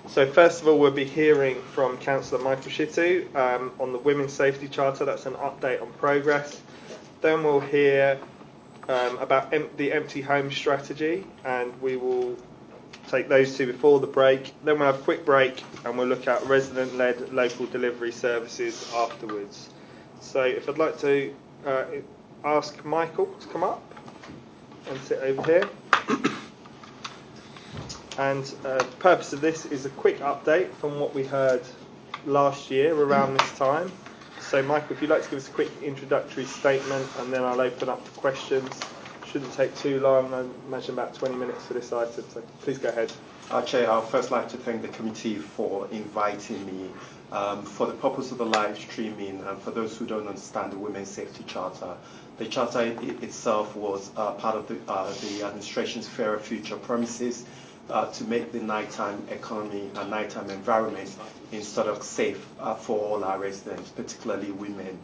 So first of all, we'll be hearing from Councillor Michael Shittu on the Women's Safety Charter. That's an update on progress. Then we'll hear about the empty home strategy, and we will take those two before the break. Then we'll have a quick break, and we'll look at resident-led local delivery services afterwards. So if I'd like to ask Michael to come up and sit over here. And the purpose of this is a quick update from what we heard last year around this time. So Michael, if you'd like to give us a quick introductory statement, and then I'll open up for questions. Shouldn't take too long, I imagine about 20 minutes for this item, so please go ahead. Chair, I'd first like to thank the committee for inviting me. For the purpose of the live streaming, and for those who don't understand the Women's Safety Charter, the Charter itself was part of the administration's Fairer Future promises to make the nighttime economy and nighttime environment in Southwark safe for all our residents, particularly women.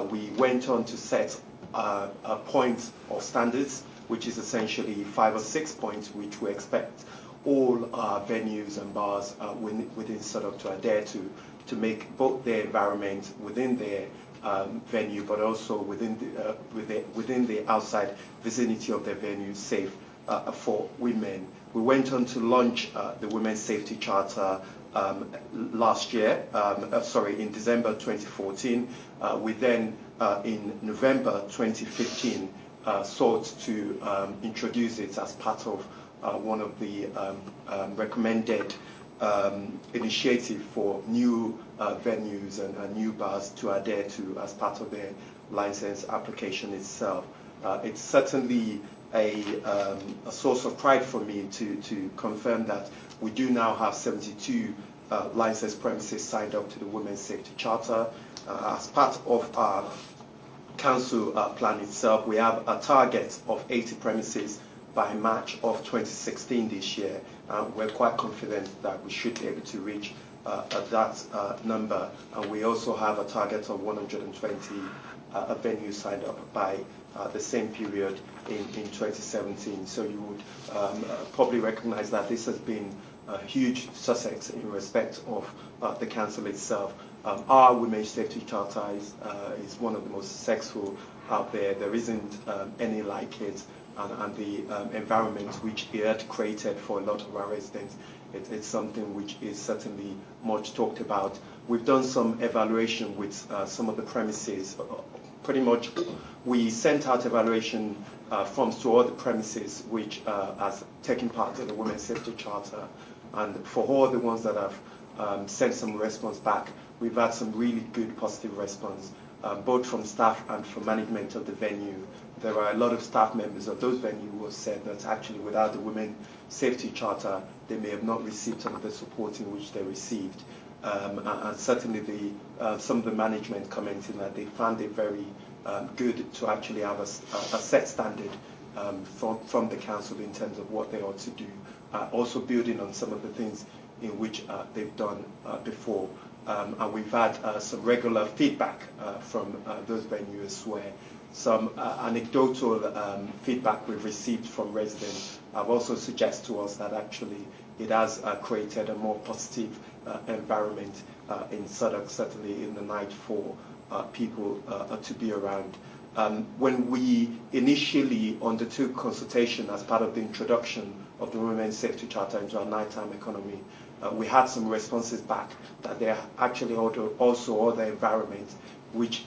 We went on to set a point of standards, which is essentially 5 or 6 points, which we expect all venues and bars within Southwark to adhere to make both their environment within their venue, but also within the outside vicinity of their venue safe for women. We went on to launch the Women's Safety Charter last year, in December 2014. We then, in November 2015, sought to introduce it as part of one of the recommended initiative for new venues and new bars to adhere to as part of their license application itself. It's certainly a source of pride for me to confirm that we do now have 72 licensed premises signed up to the Women's Safety Charter. As part of our council plan itself, we have a target of 80 premises by March of 2016 this year. We're quite confident that we should be able to reach that number. And we also have a target of 120 venues signed up by the same period in 2017. So you would probably recognize that this has been a huge success in respect of the council itself. Our Women's Safety Charter is one of the most successful out there. There isn't any like it, and the environment which it had created for a lot of our residents, it's something which is certainly much talked about. We've done some evaluation with some of the premises. Pretty much we sent out evaluation forms to all the premises which has taken part in the Women's Safety Charter, and for all the ones that have sent some response back, we've had some really good positive response, both from staff and from management of the venue. There are a lot of staff members of those venues who have said that actually without the Women's Safety Charter, they may have not received some of the support in which they received. And certainly some of the management commenting that they found it very good to actually have a set standard from the council in terms of what they ought to do, also building on some of the things in which they've done before. And we've had some regular feedback from those venues where some anecdotal feedback we've received from residents have also suggested to us that actually it has created a more positive environment in Southwark, certainly in the night for people to be around. When we initially undertook consultation as part of the introduction of the Women's Safety Charter into our nighttime economy, we had some responses back that there are actually also other environments which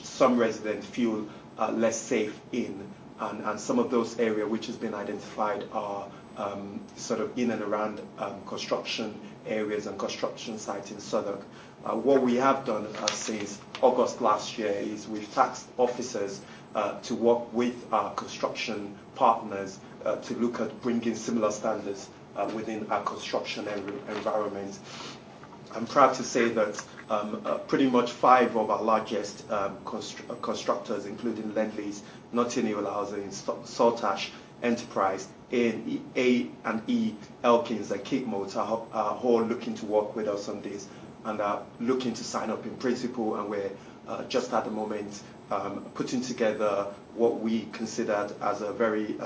some residents feel less safe in, and some of those areas which has been identified are sort of in and around construction areas and construction sites in Southwark. What we have done since August last year is we've tasked officers to work with our construction partners to look at bringing similar standards within our construction environment. I'm proud to say that pretty much 5 of our largest constructors, including Lendlease, Notting Hill Housing, Saltash Enterprise, A&E, Elkins, and Cape Motor, are all looking to work with us on this and are looking to sign up in principle. And we're just at the moment putting together what we considered as a very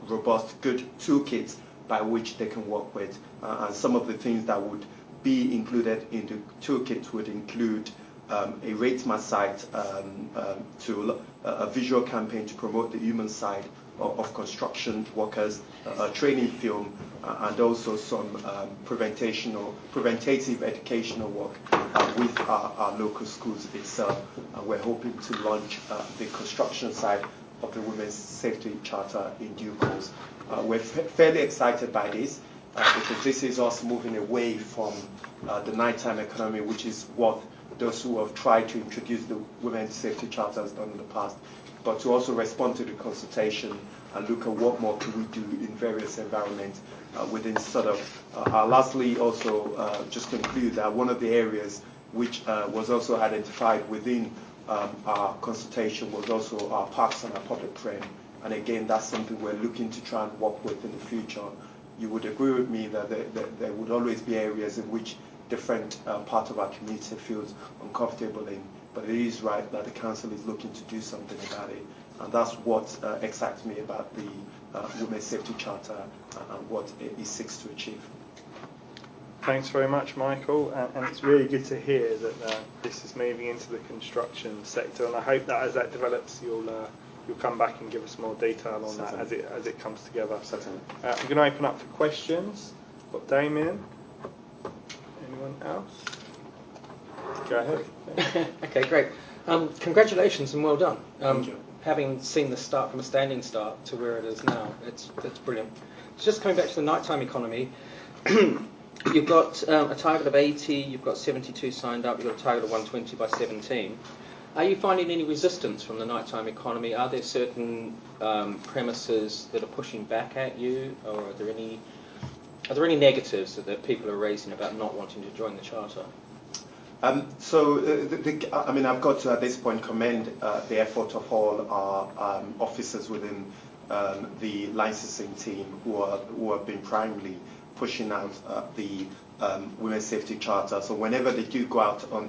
robust, good toolkit by which they can work with. And some of the things that would be included in the toolkit would include a rate my site tool, a visual campaign to promote the human side of construction workers, a training film, and also some preventative educational work with our local schools itself. We're hoping to launch the construction side of the Women's Safety Charter in due course. We're fairly excited by this because this is us moving away from the nighttime economy, which is what those who have tried to introduce the Women's Safety Charter has done in the past, but to also respond to the consultation and look at what more can we do in various environments within sort of. Lastly, also just conclude that one of the areas which was also identified within our consultation was also our parks and our public frame. And again, that's something we're looking to try and work with in the future. You would agree with me that there would always be areas in which different part of our community feels uncomfortable in, but it is right that the council is looking to do something about it, and that's what excites me about the Women's Safety Charter and what it seeks to achieve. Thanks very much, Michael, and it's really good to hear that this is moving into the construction sector, and I hope that as that develops, you'll come back and give us more detail on that as it comes together. Certainly. I'm going to open up for questions. Got Damien. Anyone else? Go ahead. Okay, great. Congratulations and well done. Thank you. Having seen the start from a standing start to where it is now, it's brilliant. Just coming back to the nighttime economy, you've got a target of 80, you've got 72 signed up, you've got a target of 120 by 17. Are you finding any resistance from the nighttime economy? Are there certain premises that are pushing back at you, or are there any negatives that people are raising about not wanting to join the charter? I mean, I've got to at this point commend the effort of all our officers within the licensing team who have been primarily pushing out the Women's Safety Charter. So whenever they do go out on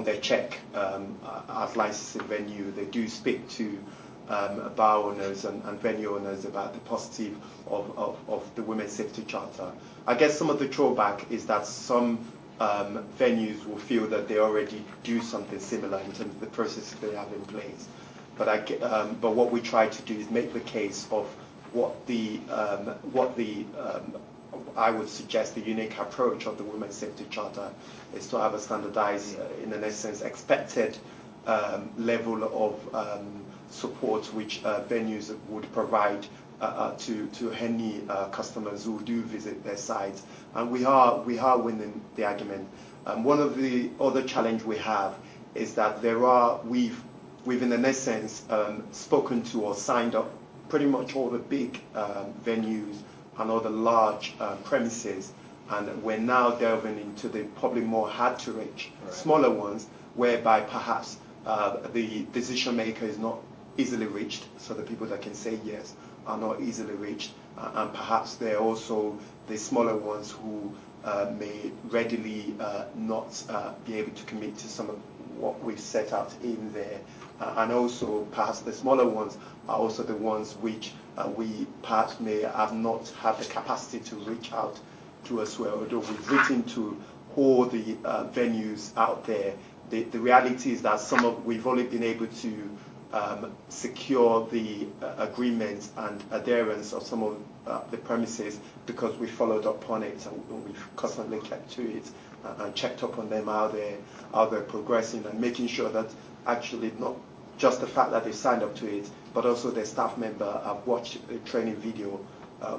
their check at licensing venue, they do speak to bar owners and venue owners about the positive of the Women's Safety Charter. I guess some of the drawback is that some venues will feel that they already do something similar in terms of the processes they have in place. But what we try to do is make the case of what I would suggest the unique approach of the Women's Safety Charter is to have a standardized, in an essence, expected level of support which venues would provide to any customers who do visit their sites, and we are winning the argument. One of the other challenge we have is that we've in an essence spoken to or signed up pretty much all the big venues and all the large premises, and we're now delving into the probably more hard to reach smaller ones, whereby perhaps the decision maker is not easily reached, so the people that can say yes are not easily reached, and perhaps they're also the smaller ones who may readily not be able to commit to some of what we've set out in there, and also perhaps the smaller ones are also the ones which we perhaps may have not had the capacity to reach out to as well. Although we've written to all the venues out there, the reality is that we've only been able to secure the agreements and adherence of some of the premises because we followed up on it and we've constantly kept to it and checked up on them, how they're progressing, and making sure that actually not just the fact that they signed up to it, but also their staff member have watched a training video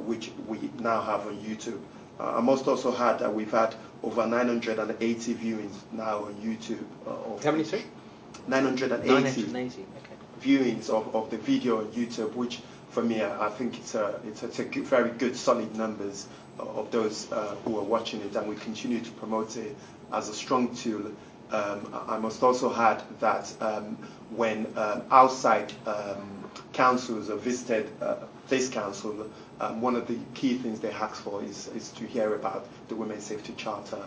which we now have on YouTube. I must also add that we've had over 980 viewings now on YouTube. How many, sir? 980 okay. viewings of the video on YouTube, which for me I think it's a very good solid numbers of those who are watching it, and we continue to promote it as a strong tool. I must also add that when outside councils have visited this council, one of the key things they ask for is to hear about the Women's Safety Charter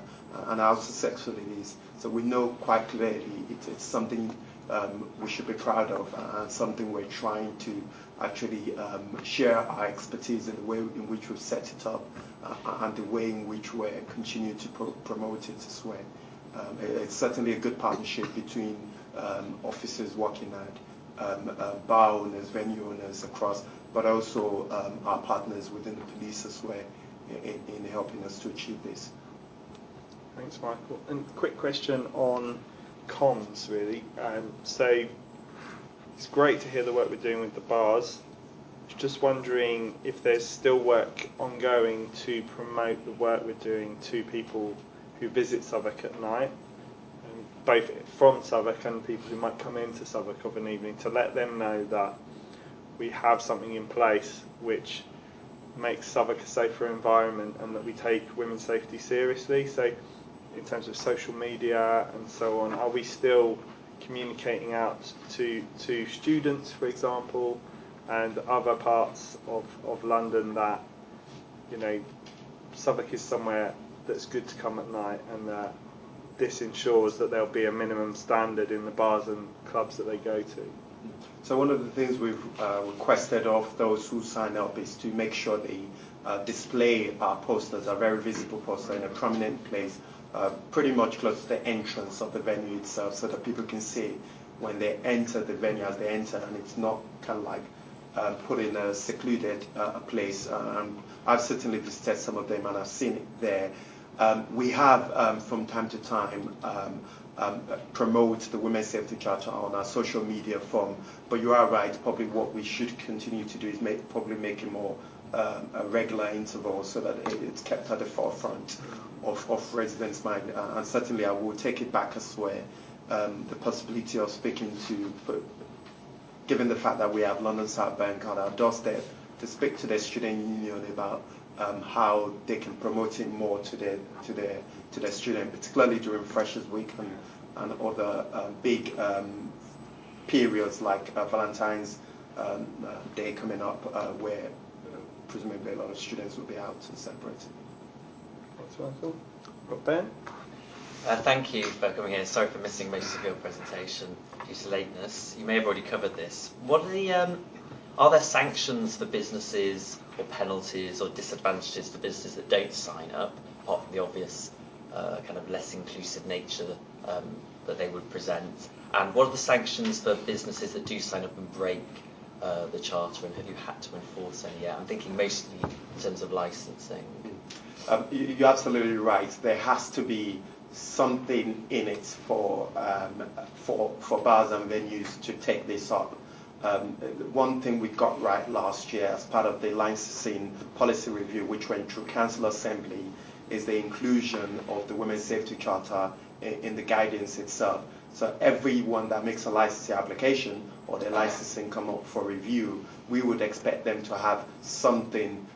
and how successful it is. So we know quite clearly it's something we should be proud of and something we're trying to actually share our expertise in the way in which we've set it up and the way in which we're continuing to promote it as well. It's certainly a good partnership between officers working at bar owners, venue owners across, but also our partners within the police as well in helping us to achieve this. Thanks, Michael. And quick question on comms, really. So it's great to hear the work we're doing with the bars. Just wondering if there's still work ongoing to promote the work we're doing to people who visit Southwark at night, both from Southwark and people who might come into Southwark of an evening, to let them know that we have something in place which makes Southwark a safer environment and that we take women's safety seriously. So in terms of social media and so on, are we still communicating out to students, for example, and other parts of London that, you know, Southwark is somewhere that's good to come at night, and that this ensures that there'll be a minimum standard in the bars and clubs that they go to? So one of the things we've requested of those who sign up is to make sure they display our posters, a very visible poster in a prominent place, pretty much close to the entrance of the venue itself, so that people can see when they enter the venue as they enter, and it's not kind of like put in a secluded place. I've certainly visited some of them and I've seen it there. We have from time to time promote the Women's Safety Charter on our social media form, but you are right, probably what we should continue to do is make it more a regular interval, so that it's kept at the forefront of residents' mind. And certainly I will take it back as well, the possibility of speaking to, given the fact that we have London South Bank on our doorstep, to speak to the student union about how they can promote it more to their students, particularly during Freshers Week and other big periods like Valentine's Day coming up, where presumably a lot of students will be out and celebrating. Thanks, Michael. Ben? Thank you for coming here. Sorry for missing most of your presentation due to lateness. You may have already covered this. What are are there sanctions for businesses, or penalties or disadvantages for businesses that don't sign up, apart from the obvious kind of less inclusive nature that they would present? And what are the sanctions for businesses that do sign up and break the charter, and have you had to enforce any yet? I'm thinking mostly in terms of licensing. You're absolutely right. There has to be something in it for bars and venues to take this up. One thing we got right last year as part of the licensing policy review, which went through Council Assembly, is the inclusion of the Women's Safety Charter in the guidance itself. So everyone that makes a licensing application or their licensing come up for review, we would expect them to have something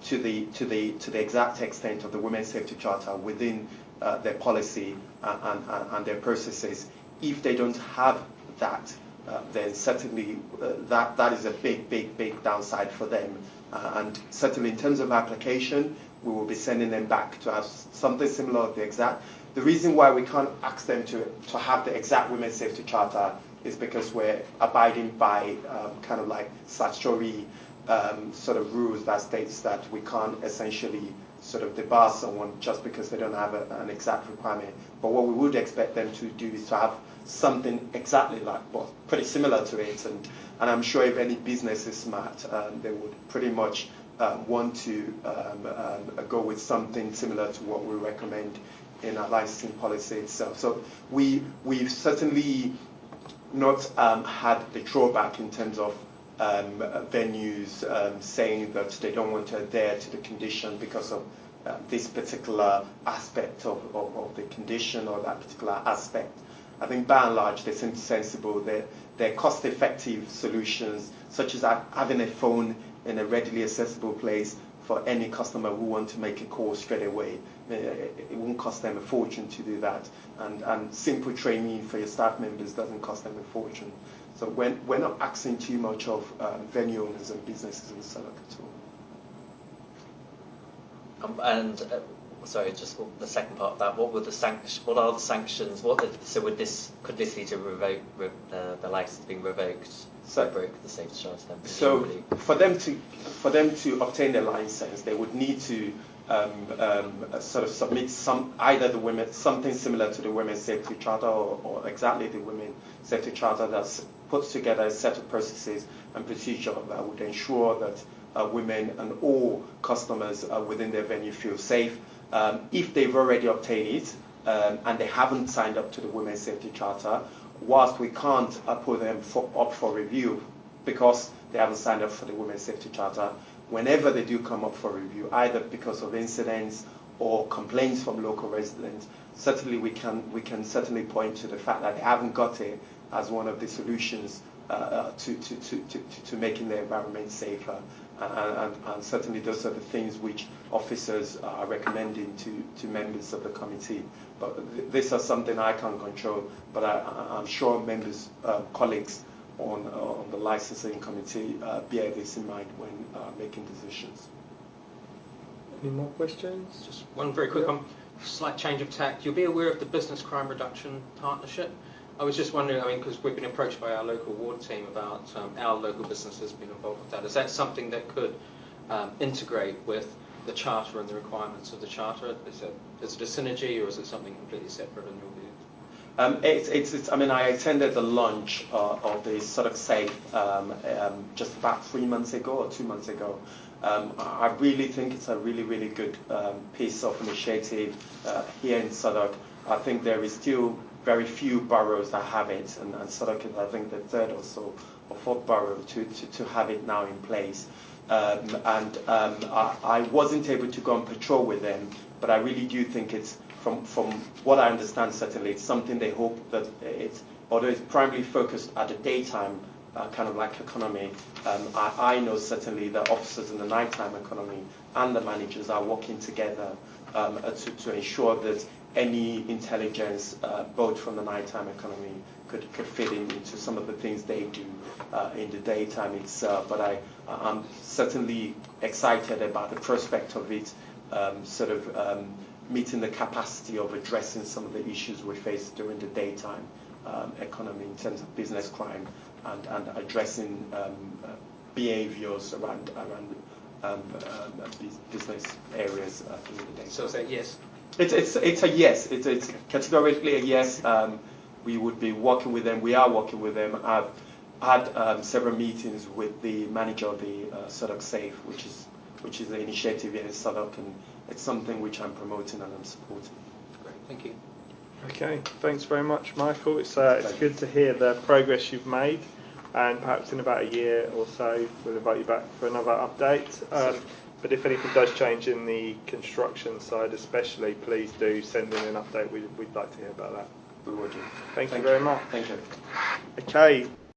to the exact extent of the Women's Safety Charter within their policy and their processes. If they don't have that, then certainly that is a big downside for them. And certainly in terms of application, we will be sending them back to have something similar of the exact. The reason why we can't ask them to have the exact Women's Safety Charter is because we're abiding by kind of like statutory sort of rules that states that we can't essentially sort of debar someone just because they don't have an exact requirement. But what we would expect them to do is to have something exactly like, well, pretty similar to it. And I'm sure if any business is smart, they would pretty much want to go with something similar to what we recommend in our licensing policy itself. So we've certainly not had the drawback in terms of venues saying that they don't want to adhere to the condition because of this particular aspect of the condition or that particular aspect. I think by and large they seem sensible. They're cost-effective solutions, such as having a phone in a readily accessible place for any customer who want to make a call straight away. It won't cost them a fortune to do that, and simple training for your staff members doesn't cost them a fortune. So we're not asking too much of venue owners and businesses in Southwark at all. And sorry, just the second part of that. What are the sanctions? Could this lead to the license being revoked? So, broke the safety charter then? So presumably? for them to obtain their license, they would need to sort of submit something similar to the Women's Safety Charter, or exactly the Women's Safety Charter that puts together a set of processes and procedure that would ensure that women and all customers within their venue feel safe. If they've already obtained it and they haven't signed up to the Women's Safety Charter, whilst we can't put them up for review because they haven't signed up for the Women's Safety Charter, whenever they do come up for review, either because of incidents or complaints from local residents, certainly we can certainly point to the fact that they haven't got it as one of the solutions to making the environment safer. And certainly those are the things which officers are recommending to members of the committee. But this is something I can't control, but I'm sure members, colleagues on the licensing committee bear this in mind when making decisions. Any more questions? Just one very quick one, slight change of tack. You'll be aware of the Business Crime Reduction Partnership. I was just wondering, because we've been approached by our local ward team about our local businesses being involved with that. Is that something that could integrate with the Charter and the requirements of the Charter? Is it a synergy, or is it something completely separate in your view? I attended the launch of the Southwark Safe just about 3 months ago or 2 months ago. I really think it's a really, really good piece of initiative here in Southwark. I think there is still very few boroughs that have it, and Southwark is, I think, the third or so or fourth borough to have it now in place. I wasn't able to go on patrol with them, but I really do think it's, from what I understand, certainly it's something they hope that although it's primarily focused at the daytime kind of like economy, I know certainly the officers in the nighttime economy and the managers are working together to ensure that any intelligence, both from the nighttime economy, could fit into some of the things they do in the daytime itself. But I'm certainly excited about the prospect of it meeting the capacity of addressing some of the issues we face during the daytime economy in terms of business crime and addressing behaviors around business areas during the day. So is that yes? It's a yes. It's categorically a yes. We would be working with them. We are working with them. I've had several meetings with the manager of the Southwark Safe, which is an initiative here in Southwark, and it's something which I'm promoting and I'm supporting. Great, thank you. Okay, thanks very much, Michael. It's good to hear the progress you've made, and perhaps in about a year or so we'll invite you back for another update. But if anything does change in the construction side especially, please do send in an update. We'd like to hear about that. We will do. Thank you very much. Thank you. Okay.